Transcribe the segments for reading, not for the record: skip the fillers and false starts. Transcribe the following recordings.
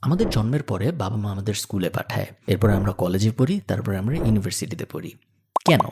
আমাদের জন্মের পরে বাবা মা আমাদের স্কুলে পাঠায়, এরপরে আমরা কলেজে পড়ি, তারপরে আমরা ইউনিভার্সিটিতে পড়ি। কেন?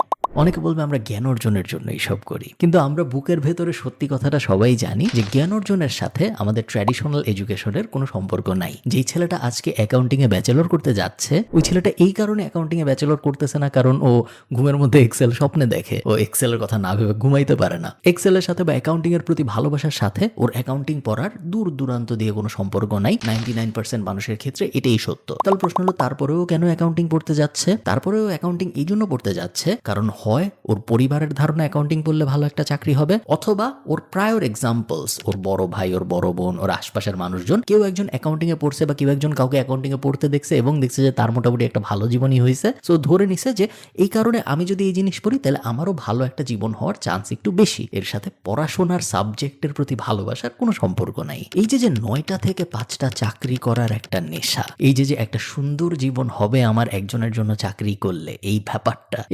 অনেকে বলবে আমরা জ্ঞান অর্জনের জন্য এইসব করি, কিন্তু আমরা বুকের ভেতরে সত্যি কথাটা সবাই জানি যে জ্ঞান অর্জনের সাথে আমাদের ট্র্যাডিশনাল এডুকেশনের কোনো সম্পর্ক নাই। যেই ছেলেটা আজকে অ্যাকাউন্টিং এ ব্যাচেলর করতে যাচ্ছে, ওই ছেলেটা এই কারণে অ্যাকাউন্টিং এ ব্যাচেলর করতেছে না কারণ ও ঘুমের মধ্যে এক্সেল স্বপ্নে দেখে, ও এক্সেলের কথা না ভেবে ঘুমাইতে পারে না। এক্সেলের সাথে বা অ্যাকাউন্টিং এর প্রতি ভালোবাসার সাথে ওর অ্যাকাউন্টিং পড়ার দূর দূরান্ত দিয়ে কোনো সম্পর্ক নাই। 99% মানুষের ক্ষেত্রে এটাই সত্য। তাহলে প্রশ্ন হলো, তারপরেও কেন অ্যাকাউন্টিং পড়তে যাচ্ছে? তারপরেও অ্যাকাউন্টিং এই জন্য পড়তে যাচ্ছে কারণ হয় ওর পরিবারের ধারণা অ্যাকাউন্টিং পড়লে ভালো একটা চাকরি হবে, অথবা ওর প্রায়র এক্সাম্পলস, ওর বড় ভাই, ওর বড় বোন, ওর আশপাশের মানুষজন কেউ একজন অ্যাকাউন্টিং এ পড়ছে বা কেউ একজন কাউকে অ্যাকাউন্টিং এ পড়তে দেখছে এবং দেখছে যে তার মোটামুটি একটা ভালো জীবনই হয়েছে। সো ধরে নিছে যে এই কারণে আমি যদি এই জিনিস পড়ি তাহলে আমারও ভালো একটা জীবন হওয়ার চান্স একটু বেশি। এর সাথে পড়াশোনার সাবজেক্টের প্রতি ভালোবাসার কোনো সম্পর্ক নাই। এই যে 9টা থেকে 5টা চাকরি করার একটা নেশা, এই যে একটা সুন্দর জীবন হবে আমার একজনের জন্য চাকরি করলে, এই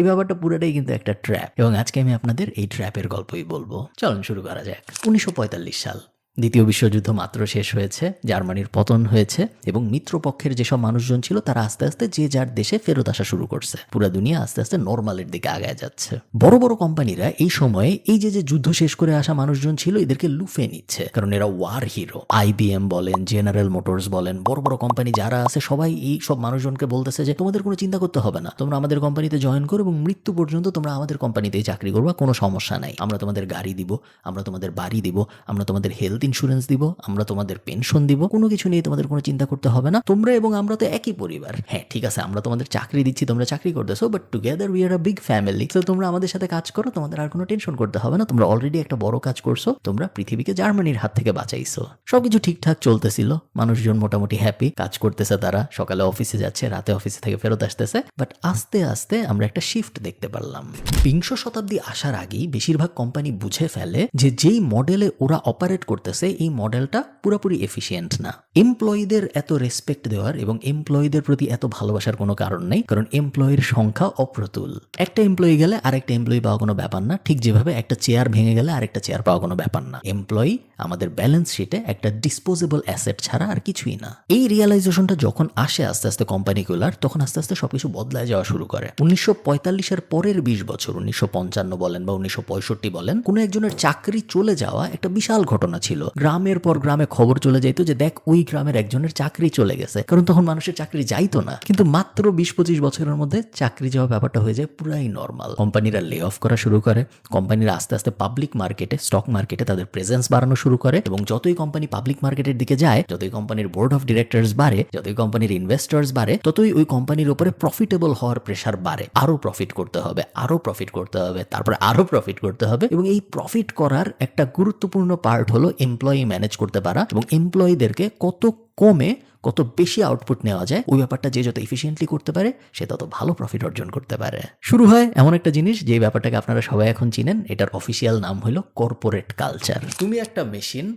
ব্যাপারটা পুরোটাই কিন্তু একটা ট্র্যাপ। এবং আজকে আমি আপনাদের এই ট্র্যাপের গল্পই বলবো। চলুন শুরু করা যাক। 1945 সাল, দ্বিতীয় বিশ্বযুদ্ধ মাত্র শেষ হয়েছে, জার্মানির পতন হয়েছে এবং মিত্রপক্ষের যেসব মানুষজন ছিল তারা আস্তে আস্তে যে যার দেশে ফেরত আসা শুরু করছে। পুরো দুনিয়া আস্তে আস্তে নর্মালের দিকে আগায় যাচ্ছে। বড় বড় কোম্পানিরা এই সময়ে এই যে যুদ্ধ শেষ করে আসা মানুষজন ছিল এদেরকে লুফে নিচ্ছে, কারণ এরা ওয়ার হিরো। IBM বলেন, জেনারেল মোটরস বলেন, বড় বড় কোম্পানি যারা আছে সবাই এই সব মানুষজনকে বলতেছে যে তোমাদের কোনো চিন্তা করতে হবে না, তোমরা আমাদের কোম্পানিতে জয়েন করো এবং মৃত্যু পর্যন্ত তোমরা আমাদের কোম্পানিতেই চাকরি করবা, কোনো সমস্যা নাই। আমরা তোমাদের গাড়ি দিব, আমরা তোমাদের বাড়ি দিব, আমরা তোমাদের হেলথ ইন্স্যুরেন্স দিব, আমরা তোমাদের পেনশন দিব, কোনো কিছু নিয়ে তোমাদের কোনো চিন্তা করতে হবে না। তোমরা এবং আমরা তো একই পরিবার। হ্যাঁ ঠিক আছে, আমরা তোমাদের চাকরি দিচ্ছি, তোমরা চাকরি করতেছো, but together we are a big family. তো তোমরা আমাদের সাথে কাজ করো, তোমাদের আর কোনো টেনশন করতে হবে না। তোমরা অলরেডি একটা বড় কাজ করছো, তোমরা পৃথিবীকে জার্মানির হাত থেকে বাঁচাইছো। সবকিছু ঠিকঠাক চলতেছিল, মানুষজন মোটামুটি হ্যাপি, কাজ করতেছে, তারা সকালে অফিসে যাচ্ছে, রাতে অফিসে থেকে ফেরত আসতেছে। বাট আস্তে আস্তে আমরা একটা শিফট দেখতে পারলাম। 20 শতাব্দী আসার আগেই বেশিরভাগ কোম্পানি বুঝে ফেলে যে যেই মডেলে ওরা অপারেট করতেছে এই মডেলটা পুরোপুরি এফিশিয়েন্ট না। এমপ্লয়ীদের এত রেসপেক্ট দেওয়ার এবং এমপ্লয়ীদের প্রতি এত ভালোবাসার কোনো কারণ নেই, কারণ এমপ্লয়ীর সংখ্যা অপ্রতুল। একটা এমপ্লয়ি গেলে আরেকটা এমপ্লয়ি পাওয়া কোনো ব্যাপার না, ঠিক যেভাবে একটা চেয়ার ভেঙে গেলে আরেকটা চেয়ার পাওয়া কোনো ব্যাপার না। এমপ্লয়ি আমাদের ব্যালেন্স শিটে একটা ডিসপোজেবল অ্যাসেট ছাড়া আর কিছুই না। এই রিয়েলাইজেশনটা যখন আসে আস্তে আস্তে কোম্পানিগুলার, তখন আস্তে আস্তে সবকিছু বদলায় যাওয়া শুরু করে। 1945-এর পরের 20 বছর, 1955 বলেন বা 1965 বলেন, কোনো একজনের চাকরি চলে যাওয়া একটা বিশাল ঘটনা ছিল। গ্রামের পর গ্রামে খবর চলে যাইতো যে দেখ ওই গ্রামের একজনের চাকরি চলে গেছে, কারণ তখন মানুষের চাকরি যাইতো না। কিন্তু মাত্র 20-25 বছরের মধ্যে চাকরি যাওয়া ব্যাপারটা হয়ে যায় পুরাই নর্মাল। কোম্পানিরা লে অফ করা শুরু করে, কোম্পানিরা আস্তে আস্তে পাবলিক মার্কেটে, স্টক মার্কেটে তাদের প্রেজেন্স বাড়ানো শুরু করে, এবং যতই কোম্পানি পাবলিক মার্কেটের দিকে যায়, যতই কোম্পানির বোর্ড অফ ডিরেক্টরস বাড়ে, যতই কোম্পানির ইনভেস্টর্স বাড়ে, ততই ওই কোম্পানির উপরে প্রফিটেবল হওয়ার প্রেশার বাড়ে। আরো প্রফিট করতে হবে, আরো প্রফিট করতে হবে, তারপরে আরো প্রফিট করতে হবে। এবং এই প্রফিট করার একটা গুরুত্বপূর্ণ পার্ট হলো এমপ্লয়ি ম্যানেজ করতে পারা, এবং এমপ্লয়ীদেরকে কত কমে কত বেশি আউটপুট নেওয়া যায় ওই ব্যাপারটা যে যত এফিসিয়েন্টলি করতে পারে সে তত ভালো প্রফিট অর্জন করতে পারে। শুরু হয় এমন একটা জিনিস যে ব্যাপারটাকে আপনারা সবাই এখন চিনেন, এটার অফিসিয়াল নাম হলো কর্পোরেট কালচার। তুমি একটা মেশিন,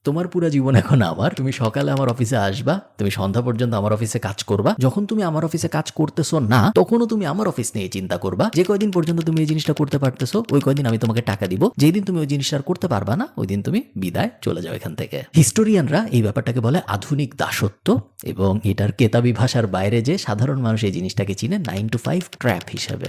তোমার পুরো জীবন এখন আমার। তুমি সকালে আমার অফিসে আসবা, তুমি সন্ধ্যা পর্যন্ত আমার অফিসে কাজ করবা। যখন তুমি আমার অফিসে কাজ করতেছো না, তখনও তুমি আমার অফিস নিয়ে চিন্তা করবা। যে কয়দিন পর্যন্ত তুমি এই জিনিসটা করতে পারতেছো ওই কয়দিন আমি তোমাকে টাকা দিব, যেই দিন তুমি ওই জিনিসটা আর করতে পারবা না ওই দিন তুমি বিদায়, চলে যাও এখান থেকে। হিস্টোরিয়ানরা এই ব্যাপারটাকে বলে আধুনিক দাসত্ব, এবং এটার কেতাবি ভাষার বাইরে যে সাধারণ মানুষ এই জিনিসটাকে চিনে 9 to 5 ট্র্যাপ হিসেবে।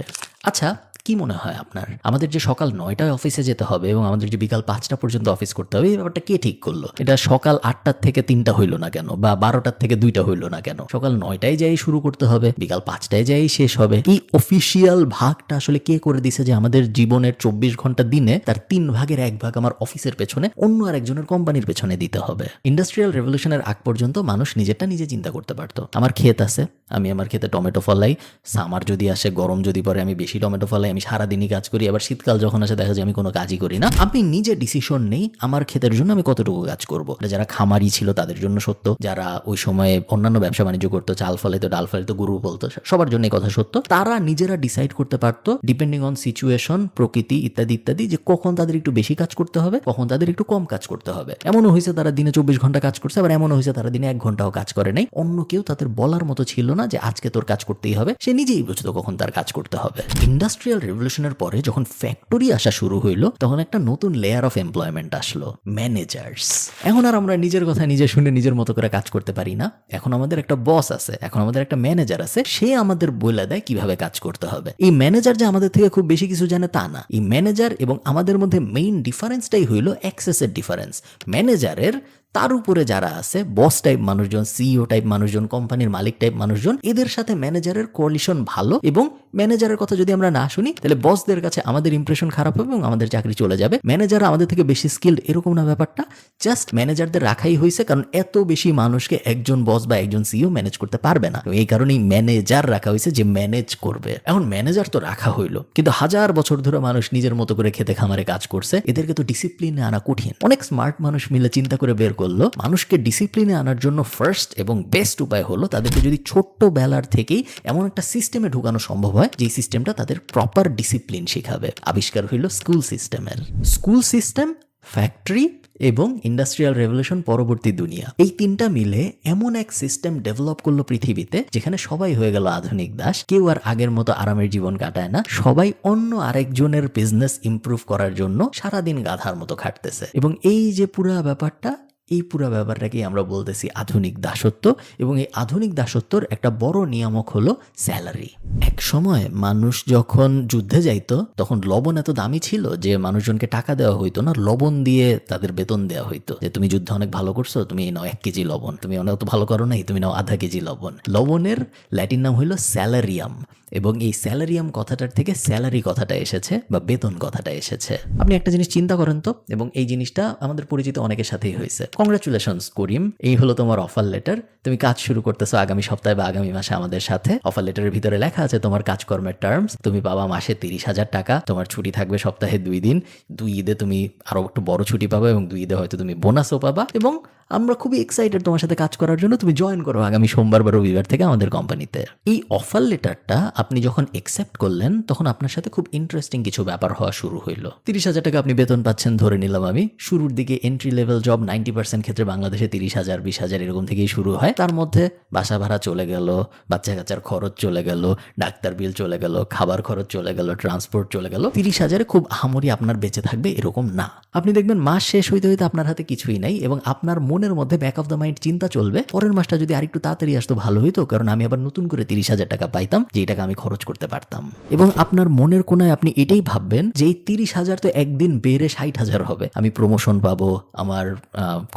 আচ্ছা, কি মনে হয় আপনার, আমাদের যে সকাল 9টায় অফিসে যেতে হবে এবং আমাদের যে বিকাল 5টা পর্যন্ত অফিস করতে হবে, এই ব্যাপারটা কে ঠিক করলো? এটা সকাল 8টার থেকে 3টা হইলো না কেন, বা 12টার থেকে 2টা হইলো না কেন? সকাল 9টায় যাই শুরু করতে হবে, বিকাল 5টায় যাই শেষ হবে। এই অফিসিয়াল ভাগটা আসলে কে করে দিছে যে আমাদের জীবনের 24 ঘন্টা দিনে তার 3 ভাগের 1 ভাগ আমার অফিসের পেছনে, অন্য আরেকজনের কোম্পানির পেছনে দিতে হবে? ইন্ডাস্ট্রিয়াল রেভলিউশনের আগ পর্যন্ত মানুষ নিজেরটা নিজে চিন্তা করতে পারতো। আমার ক্ষেত আছে, আমি আমার ক্ষেতে টমেটো ফলাই, সামার যদি আসে, গরম যদি পড়ে, আমি বেশি টমেটো ফলাই, আমি সারাদিনই কাজ করি। আবার শীতকাল যখন আসে দেখা যায় আমি কোনো কাজই করি না। আমি নিজে ডিসিশন নেই আমার ক্ষেতের জন্য আমি কতটুকু কাজ করবো। যারা খামারি ছিল তাদের জন্য সত্য, যারা ওই সময়ে অন্যান্য ব্যবসা বাণিজ্য করতো, চাল ফলাইতো, ডাল ফলাইতো, গরু বলতো, সবার জন্য এই কথা সত্য। তারা নিজেরা ডিসাইড করতে পারতো ডিপেন্ডিং অন সিচুয়েশন, প্রকৃতি ইত্যাদি ইত্যাদি, যে কখন তাদের একটু বেশি কাজ করতে হবে, কখন তাদের একটু কম কাজ করতে হবে। এমনও হয়েছে তারা দিনে 24 ঘন্টা কাজ করছে, আবার এমনও হয়েছে তারা দিনে 1 ঘন্টাও কাজ করে নাই। অন্য কেউ তাদের বলার মতো ছিল না না যে আজকে তোর কাজ করতেই হবে, সে নিজেই বুঝতো কখন তার কাজ করতে হবে। ইন্ডাস্ট্রিয়াল রেভলিউশনের পরে যখন ফ্যাক্টরি আসা শুরু হইলো তখন একটা নতুন লেয়ার অফ এমপ্লয়মেন্ট আসলো, ম্যানেজার্স। এখন আর আমরা নিজের কথা নিজে শুনে নিজের মতো করে কাজ করতে পারি না। এখন আমাদের একটা বস আছে, এখন আমাদের একটা ম্যানেজার আছে, সে আমাদের বলে দেয় কিভাবে কাজ করতে হবে। এই ম্যানেজার যে আমাদের থেকে খুব বেশি কিছু জানে তা না। এই ম্যানেজার এবং আমাদের মধ্যে মেইন ডিফারেন্সটাই হইল অ্যাক্সেসের ডিফারেন্স। ম্যানেজারের তার উপরে যারা আছে, বস টাইপ মানুষজন, সিইও টাইপ মানুষজন, কোম্পানির মালিক টাইপ মানুষজন, এদের সাথে ম্যানেজারের কোয়ালিশন ভালো, এবং ম্যানেজারের কথা যদি আমরা না শুনি তাহলে বসদের কাছে আমাদের ইমপ্রেশন খারাপ হবে এবং আমাদের চাকরি চলে যাবে। ম্যানেজার আমাদের থেকে বেশি স্কিল্ড এরকম না ব্যাপারটা, জাস্ট ম্যানেজারদের রাখাই হয়েছে কারণ এত বেশি মানুষকে একজন বস বা একজন সিইও ম্যানেজ করতে পারবে না, এই কারণেই ম্যানেজার রাখা হয়েছে যে ম্যানেজ করবে। এখন ম্যানেজার তো রাখা হইলো, কিন্তু হাজার বছর ধরে মানুষ নিজের মতো করে খেতে খামারে কাজ করছে, এদেরকে তো ডিসিপ্লিনে আনা কঠিন। অনেক স্মার্ট মানুষ মিলে চিন্তা করে বের করলো মানুষকে ডিসিপ্লিনে আনার জন্য ফার্স্ট এবং বেস্ট উপায় হলো তাদেরকে যদি ছোট্ট বেলার থেকেই এমন একটা সিস্টেমে ঢুকানো সম্ভব হয় যে সিস্টেমটা তাদের প্রপার ডিসিপ্লিন শেখাবে। আবিষ্কার হইল স্কুল সিস্টেমের। স্কুল সিস্টেম, ফ্যাক্টরি এবং ইন্ডাস্ট্রিয়াল রেভলিউশন পরবর্তী দুনিয়া, এই তিনটা মিলে এমন এক সিস্টেম ডেভেলপ করলো পৃথিবীতে যেখানে সবাই হয়ে গেল আধুনিক দাস। কেউ আর আগের মতো আরামের জীবন কাটায় না, সবাই অন্য আরেকজনের বিজনেস ইমপ্রুভ করার জন্য সারাদিন গাধার মতো খাটতেছে। এবং এই যে পুরা ব্যাপারটা, এই পুরো ব্যাপারটাকেই আমরা বলতেছি আধুনিক দাসত্ব। এবং এই আধুনিক দাসত্বর একটা বড় নিয়ামক হলো স্যালারি। এক সময় মানুষ যখন যুদ্ধে যাইতো তখন লবণ এত দামি ছিল যে মানুষজনকে টাকা দেওয়া হইতো না, লবণ দিয়ে তাদের বেতন দেওয়া হইতো। যে তুমি যুদ্ধে অনেক ভালো করছো, তুমি নাও 1 কেজি লবণ, তুমি অনেক ভালো করো নাই, তুমি নাও আধা কেজি লবণ। লবণের ল্যাটিন নাম হইল স্যালারিয়াম, এবং এই স্যালারিয়াম কথাটার থেকে স্যালারি কথাটা এসেছে বা বেতন কথাটা এসেছে। আপনি একটা জিনিস চিন্তা করেন তো, এবং এই জিনিসটা আমাদের পরিচিত অনেকের সাথেই হয়েছে। কংগ্রাচুলেশনস করিম, এই হলো তোমার অফার লেটার, তুমি কাজ শুরু করতেছো আগামী সপ্তাহে বা আগামী মাসে আমাদের সাথে। অফার লেটারের ভিতরে লেখা আছে তোমার কাজকর্মের টার্মস, তুমি পাবা মাসে 30,000 টাকা, তোমার ছুটি থাকবে সপ্তাহে 2 দিন, 2 ঈদে তুমি আরো একটু বড় ছুটি পাবা এবং 2 ঈদে হয়তো তুমি বোনাসও পাবা, এবং আমরা খুবই এক্সাইটেড তোমার সাথে কাজ করার জন্য, তুমি জয়েন করো আগামী সোমবার বা রবিবার থেকে আমাদের কোম্পানিতে। এই অফার লেটারটা আপনি যখন অ্যাকসেপ্ট করলেন তখন আপনার সাথে খুব ইন্টারেস্টিং কিছু ব্যাপার হওয়া শুরু হইলো। 30,000 টাকা আপনি বেতন পাচ্ছেন ধরে নিলাম আমি। শুরুর দিকে এন্ট্রি লেভেল জব 90% ক্ষেত্রে বাংলাদেশে 30,000 20,000 এরকম থেকেই শুরু হয়। তার মধ্যে বাসা ভাড়া চলে গেল, বাচ্চা কাচ্চার খরচ চলে গেল, ডাক্তার বিল চলে গেল, খাবার খরচ চলে গেল, ট্রান্সপোর্ট চলে গেল। 30,000 খুব আহামরি আপনার বেঁচে থাকবে এরকম না। আপনি দেখবেন মাস শেষ হইতে হইতে আপনার হাতে কিছুই নাই, এবং আপনার মনের মধ্যে ব্যাক অফ দ্য মাইন্ড চিন্তা চলবে পরের মাসটা যদি আরেকটু তাড়াতাড়ি আসতো ভালো হইতো, কারণ আমি আবার নতুন করে 30,000 টাকা পাইতাম, যে টাকা আমি খরচ করতে পারতাম। এবং আপনার মনের কোনায় আপনি এটাই ভাববেন যে এই 30,000 তো একদিন বেড়ে 60,000 হবে, আমি প্রমোশন পাবো, আমার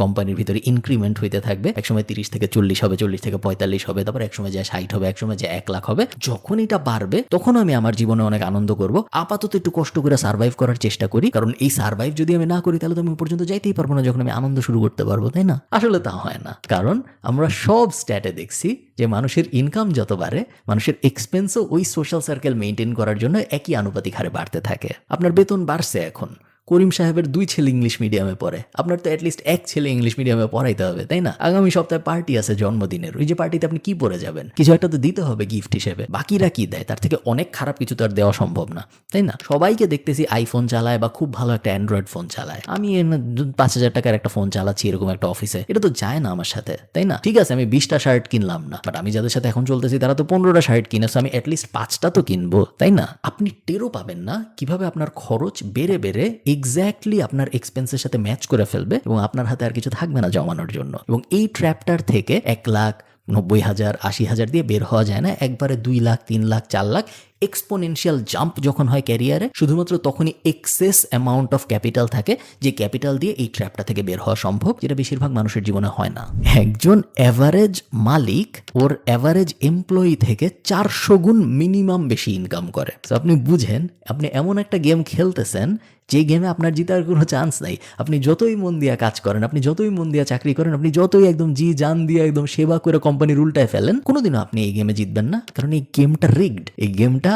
কোম্পানির ভিতরে ইনক্রিমেন্ট হইতে থাকবে, একসময় 30 থেকে 40 হবে, 40 থেকে 45 হবে, তারপর একসময় যায় 60 হবে, একসময় যায় 1 লাখ হবে। যখন এটা বাড়বে তখন আমি আমার জীবনে অনেক আনন্দ করব। আপাতত একটু কষ্ট করে সার্ভাইভ করার চেষ্টা করি, কারণ এই সার্ভাইভ যদি আমি না করি তাহলে তো আমি পর্যন্ত যাইতেই পারবো না যখন আমি আনন্দ শুরু করতে পারবো, তাই না? আসলে তা হয় না, কারণ আমরা সব স্ট্যাটে দেখছি যে মানুষের ইনকাম যত বাড়ে মানুষের এক্সপেন্সও ওই সোশ্যাল সার্কেল মেনটেন করার জন্য একই আনুপাতিক হারে বাড়তে থাকে। আপনার বেতন বাড়ছে, এখন করিম সাহেবের 2 ছেলে ইংলিশ মিডিয়ামে পড়ে, আপনার তো অ্যাটলিস্ট 1 ছেলে ইংলিশ মিডিয়ামে পড়াইতে হবে, তাই না? আগামী সপ্তাহে পার্টি আছে জন্মদিনের, ওই যে পার্টিতে আপনি কি পরে যাবেন? কিছু একটা তো দিতে হবে গিফট হিসেবে। বাকিরা কি দেয় তার থেকে অনেক খারাপ কিছু তো আর দেওয়া সম্ভব না, তাই না? সবাইকে দেখতেছি আইফোন চালায় বা খুব ভালো একটা অ্যান্ড্রয়েড ফোন চালায়, আমি 5,000 টাকার একটা ফোন চালাচ্ছি এরকম একটা অফিসে, এটা তো যায় না আমার সাথে, তাই না? ঠিক আছে আমি 20টা শার্ট কিনলাম না, বাট আমি যাদের সাথে এখন চলতেছি তারা তো 15টা শার্ট কিনেছে, আমি অ্যাটলিস্ট 5টা তো কিনবো, তাই না? আপনি টেরও পাবেন না কিভাবে আপনার খরচ বেড়ে বেড়ে এক্স্যাক্টলি আপনার এক্সপেন্সের সাথে ম্যাচ করে ফেলবে এবং আপনার হাতে আর কিছু থাকবে না জমানোর জন্য। এবং এই ট্র্যাপটার থেকে 1,90,000 80,000 দিয়ে বের হওয়া যায় না, একবারে 2 লাখ 3 লাখ 4 লাখ এক্সপোনেনশিয়াল জাম্প যখন হয় ক্যারিয়ারে, শুধুমাত্র তখনই এক্সেস অ্যামাউন্ট অফ ক্যাপিটাল থাকে, যে ক্যাপিটাল দিয়ে এই ট্র্যাপটা থেকে বের হওয়া সম্ভব, যেটা বেশিরভাগ মানুষের জীবনে হয় না। একজন অ্যাভারেজ মালিক ওর অ্যাভারেজ এমপ্লয়ি থেকে 400 গুণ মিনিমাম বেশি ইনকাম করে। তো আপনি বুঝেন, আপনি এমন একটা গেম খেলতেছেন যে গেমে আপনার জিতার কোনো চান্স নাই। আপনি যতই মন দিয়ে কাজ করেন, আপনি যতই মন দিয়ে চাকরি করেন, আপনি যতই একদম জি জান দিয়ে একদম সেবা করে কোম্পানির উল্টায় ফেলেন, কোনোদিনও আপনি এই গেমে জিতবেন না, কারণ এই গেমটা রিগড। এই গেমটা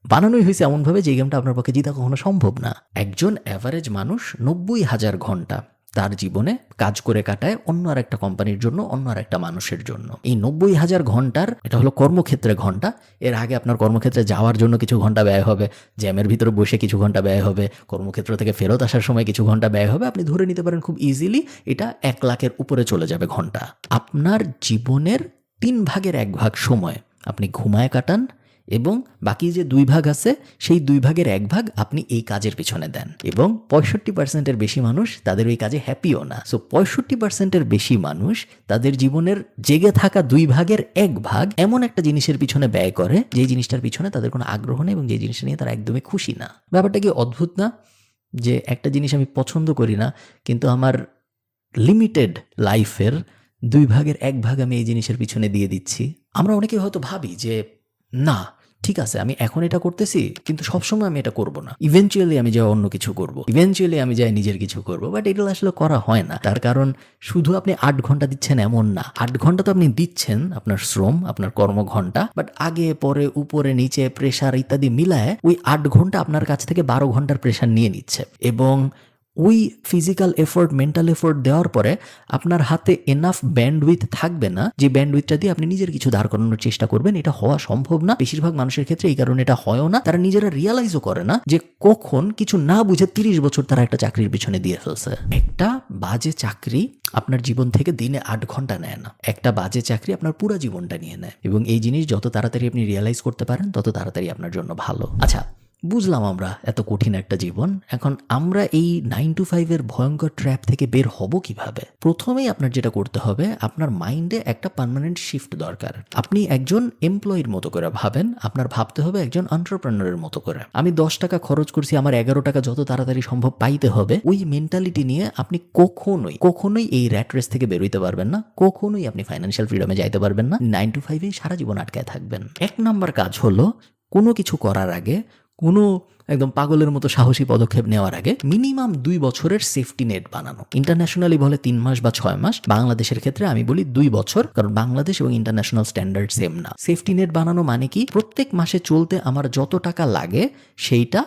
বানানোই হয়েছে এমনভাবে যে গেমটা আপনার পক্ষে জিতা কখনো সম্ভব না। একজন অ্যাভারেজ মানুষ 90,000 ঘন্টা তার জীবনে কাজ করে কাটায় অন্য আর একটা কোম্পানির জন্য, অন্য আর একটা মানুষের জন্য। এই 90,000 ঘন্টার এটা হলো কর্মক্ষেত্রে ঘন্টা। এর আগে আপনার কর্মক্ষেত্রে যাওয়ার জন্য কিছু ঘন্টা ব্যয় হবে, জ্যামের ভিতরে বসে কিছু ঘন্টা ব্যয় হবে, কর্মক্ষেত্র থেকে ফেরত আসার সময় কিছু ঘন্টা ব্যয় হবে। আপনি ধরে নিতে পারেন খুব ইজিলি এটা 1 লাখের উপরে চলে যাবে ঘন্টা। আপনার জীবনের 3 ভাগের 1 ভাগ সময় আপনি ঘুমায় কাটান এবং বাকি যে 2 ভাগ আছে সেই 2 ভাগের 1 ভাগ আপনি এই কাজের পিছনে দেন। এবং 65%-এর বেশি মানুষ তাদের ওই কাজে হ্যাপিও না। সো 65%-এর বেশি মানুষ তাদের জীবনের জেগে থাকা 2 ভাগের 1 ভাগ এমন একটা জিনিসের পিছনে ব্যয় করে যেই জিনিসটার পিছনে তাদের কোনো আগ্রহ নেই এবং যে জিনিসটা নিয়ে তারা একদমই খুশি না। ব্যাপারটা কি অদ্ভুত না? যে একটা জিনিস আমি পছন্দ করি না, কিন্তু আমার লিমিটেড লাইফের 2 ভাগের 1 ভাগ আমি এই জিনিসের পিছনে দিয়ে দিচ্ছি। আমরা অনেকে হয়তো ভাবি যে না ঠিক আছে, আমি এখন এটা করতেছি কিন্তু সবসময় আমি এটা করব না, ইভেনচুয়ালি আমি যাই অন্য কিছু করব, ইভেনচুয়ালি আমি যাই নিজের কিছু করব। বাট এগুলো আসলে করা হয় না। তার কারণ শুধু আপনি 8 ঘন্টা দিচ্ছেন এমন না। 8 ঘন্টা তো আপনি দিচ্ছেন আপনার শ্রম, আপনার কর্মঘণ্টা, বাট আগে পরে উপরে নিচে প্রেশার ইত্যাদি মিলায় ওই 8 ঘন্টা আপনার কাছ থেকে 12 ঘন্টার প্রেশার নিয়ে নিচ্ছে। এবং ওই ফিজিক্যাল এফোর্ট, মেন্টাল এফোর্ট দেওয়ার পরে আপনার হাতে এনাফ ব্যান্ডউইথ থাকবে না যে ব্যান্ডউইথটা দিয়ে আপনি নিজের কিছু দাঁড় করানোর চেষ্টা করবেন। এটা হওয়া সম্ভব না বেশিরভাগ মানুষের ক্ষেত্রে। এই কারণে এটা হয়ও না। তারা নিজেরা রিয়ালাইজও করে না যে কখন কিছু না বুঝে 30 বছর তারা একটা চাকরির পিছনে দিয়ে ফেলছে। একটা বাজে চাকরি আপনার জীবন থেকে দিনে 8 ঘন্টা নেয় না। একটা বাজে চাকরি আপনার পুরো জীবনটা নিয়ে নেয়। এবং এই জিনিস যত তাড়াতাড়ি আপনি রিয়ালাইজ করতে পারেন তত তাড়াতাড়ি আপনার জন্য ভালো। আচ্ছা, বুঝলাম আমরা এত কঠিন একটা জীবন। এখন আমরা এই 9 to 5 এর ভয়ঙ্কর ট্র্যাপ থেকে বের হব কিভাবে? প্রথমেই আপনার যেটা করতে হবে, আপনার মাইন্ডে একটা পার্মানেন্ট শিফট দরকার। আপনি একজন এমপ্লয়ির মতো করে ভাবেন, আপনার ভাবতে হবে একজন এন্টারপ্রেনারের মতো করে। আমি 10 টাকা খরচ করছি, আমার 11 টাকা যত তাড়াতাড়ি সম্ভব পাইতে হবে। ওই মেন্টালিটি নিয়ে আপনি কখনোই এই র্যাট রেস থেকে বেরোইতে পারবেন না। কখনোই আপনি ফাইন্যান্সিয়াল ফ্রিডমে যাইতে পারবেন না। 9 to 5 সারা জীবন আটকায় থাকবেন। 1 নাম্বার কাজ হলো, কোনো কিছু করার আগে, কোনো একদম পাগলের মতো সাহসী পদক্ষেপ নেওয়ার আগে মিনিমাম 2 বছরের সেফটি নেট বানানো। ইন্টারন্যাশনালি বলে 3 মাস বা 6 মাস, বাংলাদেশের ক্ষেত্রে আমি বলি 2 বছর, কারণ বাংলাদেশ এবং ইন্টারন্যাশনাল স্ট্যান্ডার্ড সেম না। সেফটি নেট বানানো মানে কি? প্রত্যেক মাসে চলতে আমার যত টাকা লাগে সেইটা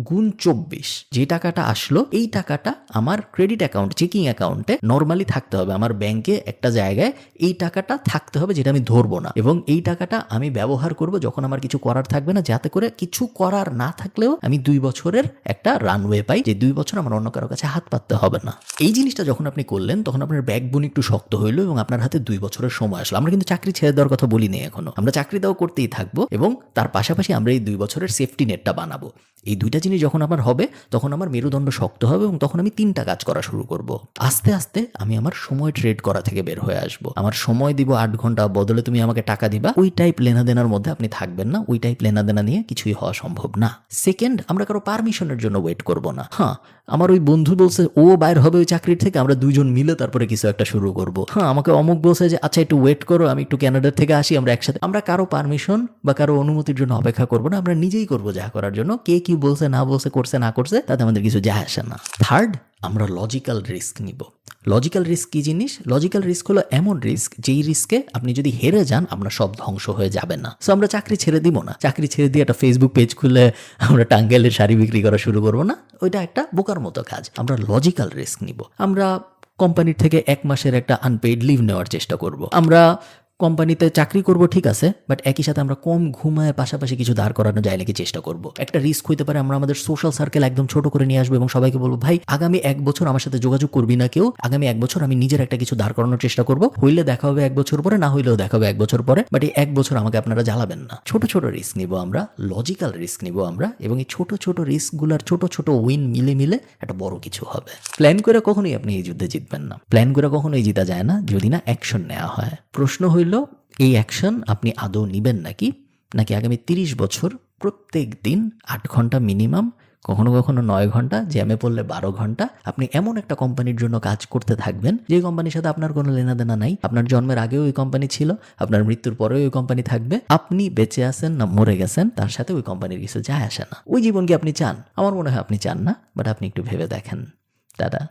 গুণ 24। যে টাকাটা আসলো এই টাকাটা আমার ক্রেডিট অ্যাকাউন্ট, চেকিং অ্যাকাউন্টে নর্মালি থাকতে হবে। আমার ব্যাংকে একটা জায়গায় এই টাকাটা থাকতে হবে যেটা আমি ধরবো না। এবং এই টাকাটা আমি ব্যবহার করব যখন আমার কিছু করার থাকবে না, যাতে করে কিছু করার না থাকলেও আমি 2 বছরের একটা রানওয়ে পাই, যে 2 বছর আমার অন্য কারো কাছে হাত পাততে হবে না। এই জিনিসটা যখন আপনি করলেন তখন আপনার ব্যাকবোন একটু শক্ত হইলো এবং আপনার হাতে 2 বছরের সময় আসলো। আমরা কিন্তু চাকরি ছেড়ে দেওয়ার কথা বলিনি এখনো। আমরা চাকরি দাও করতেই থাকবো এবং তার পাশাপাশি আমরা এই 2 বছরের সেফটি নেটটা বানাবো। এই দুইটা জিনিস যখন আমার হবে তখন আমার মেরুদণ্ড শক্ত হবে এবং তখন আমি 3টা কাজ করা শুরু করব। আস্তে আস্তে আমি আমার সময় ট্রেড করা থেকে বের হয়ে আসবো। আমার সময় দিব 8 ঘন্টা, বদলে তুমি আমাকে টাকা দিবা, ওই টাইপ লেনাদেনার মধ্যে আপনি থাকবেন না। ওই টাইপ লেনাদেনা নিয়ে কিছুই হওয়া সম্ভব না। সেকেন্ড, আমরা কারো পারমিশনের জন্য ওয়েট করব না। হ্যাঁ, আমার ওই বন্ধু বলছে ও বাইর হবে ওই চাকরির থেকে, আমরা 2 জন মিলে তারপরে কিছু একটা শুরু করব। হ্যাঁ, আমাকে অমুক বলছে যে আচ্ছা একটু ওয়েট করো, আমি একটু ক্যানাডার থেকে আসি, আমরা একসাথে। আমরা কারো পারমিশন বা কারো অনুমতির জন্য অপেক্ষা করব না। আমরা নিজেই করবো যা করার জন্য। কে কি বলছে না বলছে, করছে না করছে, তাতে আমাদের কিছু যায় আসে না। থার্ড, আমরা লজিক্যাল রিস্ক নিব। লজিক্যাল রিস্ক কি জিনিস? লজিক্যাল রিস্ক হলো এমন রিস্ক যেই রিস্কে আপনি যদি হেরে যান আপনার সব ধ্বংস হয়ে যাবে না। সো আমরা চাকরি ছেড়ে দিব না। চাকরি ছেড়ে দিয়ে একটা ফেসবুক পেজ খুলে আমরা টাঙ্গাইলের শাড়ি বিক্রি করা শুরু করবো না। ওইটা একটা বোকার মতো কাজ। আমরা লজিক্যাল রিস্ক নিব। আমরা কোম্পানির থেকে 1 মাসের একটা আনপেইড লিভ নেওয়ার চেষ্টা করব। আমরা কোম্পানিতে চাকরি করব ঠিক আছে, বাট একই সাথে আমরা কম ঘুমায় পাশাপাশি কিছু দাঁড় করানো যায় নাকি চেষ্টা করব। একটা রিস্ক হইতে পারে আমরা আমাদের সোশ্যাল সার্কেল একদম ছোট করে নিয়ে আসবো এবং সবাইকে বলবো ভাই আগামী 1 বছর আমার সাথে যোগাযোগ করবি না কেউ। আগামী 1 বছর আমি নিজের একটা কিছু দাঁড় করানোর চেষ্টা করব। হইলে দেখা হবে 1 বছর পরে, না হইলেও দেখা হবে 1 বছর পরে, বাট এই 1 বছর আমাকে আপনারা জ্বালাবেন না। ছোট ছোট রিস্ক নিব আমরা, লজিক্যাল রিস্ক নিব আমরা, এবং এই ছোট ছোট রিস্কগুলোর ছোট ছোট উইন মিলে মিলে একটা বড় কিছু হবে। প্ল্যান করে কখনোই আপনি এই যুদ্ধে জিতবেন না। প্ল্যান করে কখনোই জিতা যায় না যদি না অ্যাকশন নেওয়া হয়। প্রশ্ন হইল এই অ্যাকশন আপনি আদৌ নিবেন নাকি আগামী 30 বছর প্রত্যেক দিন 8 ঘন্টা মিনিমাম, কখনো কখনো 9 ঘন্টা, জ্যামে পড়লে 12 ঘন্টা আপনি এমন একটা কোম্পানির জন্য কাজ করতে থাকবেন যে কোম্পানির সাথে আপনার কোনো লেনাদেনা নাই। আপনার জন্মের আগেও ওই কোম্পানি ছিল, আপনার মৃত্যুর পরেও ওই কোম্পানি থাকবে। আপনি বেঁচে আছেন না মরে গেছেন তার সাথে ওই কোম্পানির কিছু যায় আসে না। ওই জীবন কি আপনি চান? আমার মনে হয় আপনি চান না, বাট আপনি একটু ভেবে দেখেন দাদা।